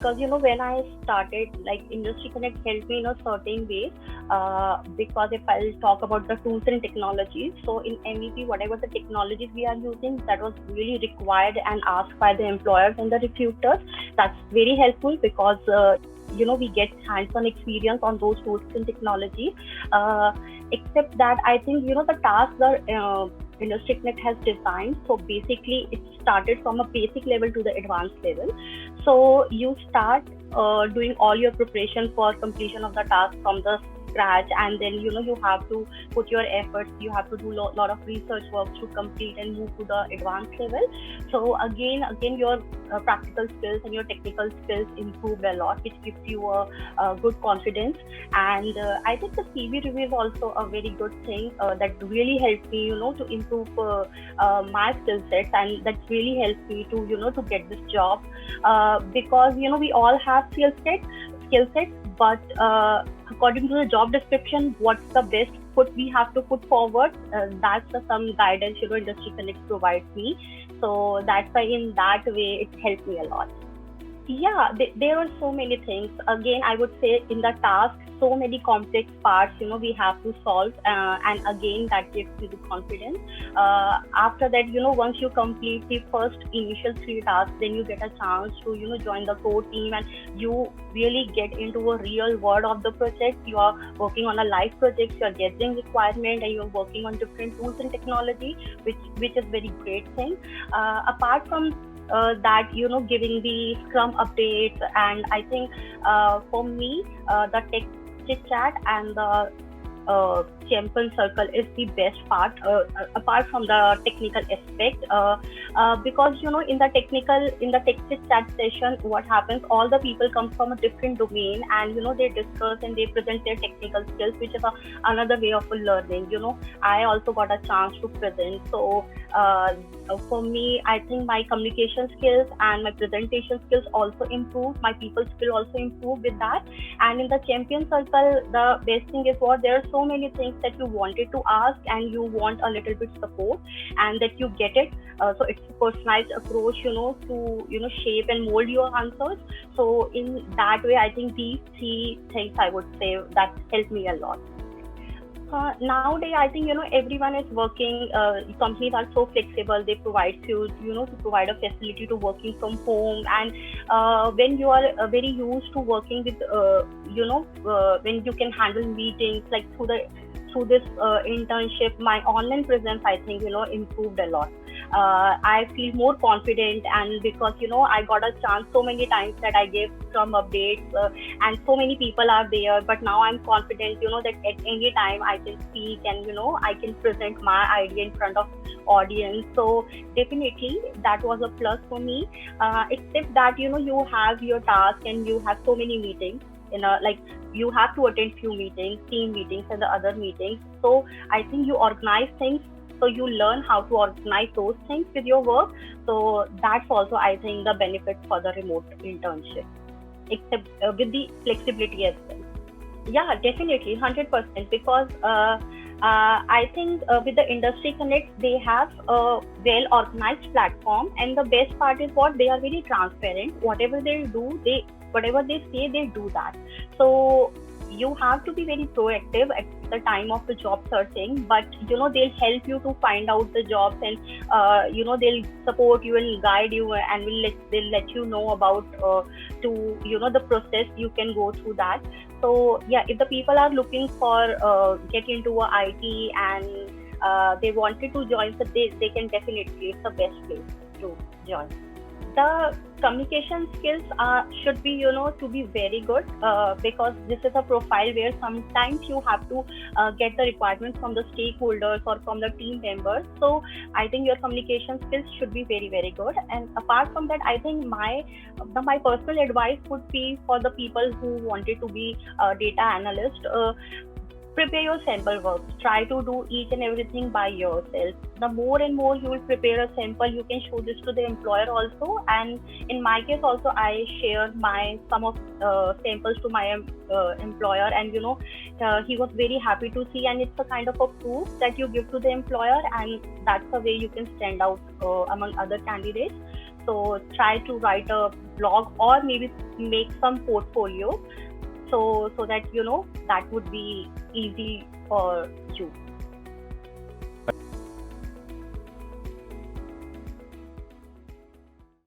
because when I started, like, Industry Connect helped me in a certain way. Because if I'll talk about the tools and technologies, so in MEP, whatever the technologies we are using, that was really required and asked by the employers and the recruiters. That's very helpful because we get hands-on experience on those tools and technologies. Uh, Except that, I think the tasks the Industry Connect has designed. So basically, it started from a basic level to the advanced level. So you start doing all your preparation for completion of the task from the scratch, and then you have to put your efforts. You have to do lot of research work to complete and move to the advanced level. So again, your practical skills and your technical skills improved a lot, which gives you a good confidence. And I think the CV review is also a very good thing that really helped me, to improve my skill sets, and that really helped me to to get this job. Because we all have skill sets, but according to the job description, what's the best foot we have to put forward? That's some guidance Industry Connect provides me. So that's why in that way it helped me a lot. Yeah, there are so many things. Again, I would say in the task, so many complex parts, we have to solve, and again, that gives you the confidence. After that, once you complete the first initial three tasks, then you get a chance to, join the core team, and you really get into a real world of the project. You are working on a live project, you are gathering requirement, and you are working on different tools and technology, which is very great thing. Apart from that, giving the scrum updates, and I think for me, the tech chit chat and the champion circle is the best part, apart from the technical aspect. Because in the tech chit chat session, what happens, all the people come from a different domain, and they discuss and they present their technical skills, which is another way of learning. I also got a chance to present. So for me, I think my communication skills and my presentation skills also improve, my people skill also improve with that. And in the champion circle, the best thing is what, there are so many things that you wanted to ask and you want a little bit support, and that you get it. So it's a personalized approach, to shape and mold your answers. So in that way, I think these three things, I would say, that helped me a lot. Nowadays, I think everyone is working. Companies are so flexible. They provide you, to provide a facility to working from home. And when you are very used to working with, when you can handle meetings, like through this internship, my online presence, I think improved a lot. I feel more confident, and because I got a chance so many times that I gave some updates, and so many people are there. But now I'm confident, that at any time I can speak, and I can present my idea in front of audience. So definitely that was a plus for me. Except that you have your task and you have so many meetings. Like, you have to attend few meetings, team meetings, and the other meetings. So I think you organize things, so you learn how to organize those things with your work. So that's also, I think, the benefit for the remote internship, except with the flexibility as well. Yeah, definitely, 100%. Because I think with the Industry Connect, they have a well organized platform, and the best part is what, they are very transparent. Whatever they say, they do that. So you have to be very proactive at the time of the job searching, but they'll help you to find out the jobs, and they'll support you and guide you, and they'll let you know about to the process you can go through that. So yeah, if the people are looking for get into a IT, and they wanted to join, so they can definitely, it's the best place to join. The communication skills should be, to be very good, because this is a profile where sometimes you have to get the requirements from the stakeholders or from the team members. So I think your communication skills should be very, very good. And apart from that, I think my personal advice would be for the people who wanted to be a data analyst. Prepare your sample work. Try to do each and everything by yourself. The more and more you will prepare a sample, you can show this to the employer also. And in my case also, I share my some of samples to my employer, and he was very happy to see. And it's a kind of a proof that you give to the employer, and that's the way you can stand out among other candidates. So try to write a blog or maybe make some portfolio, so that that would be easy for you.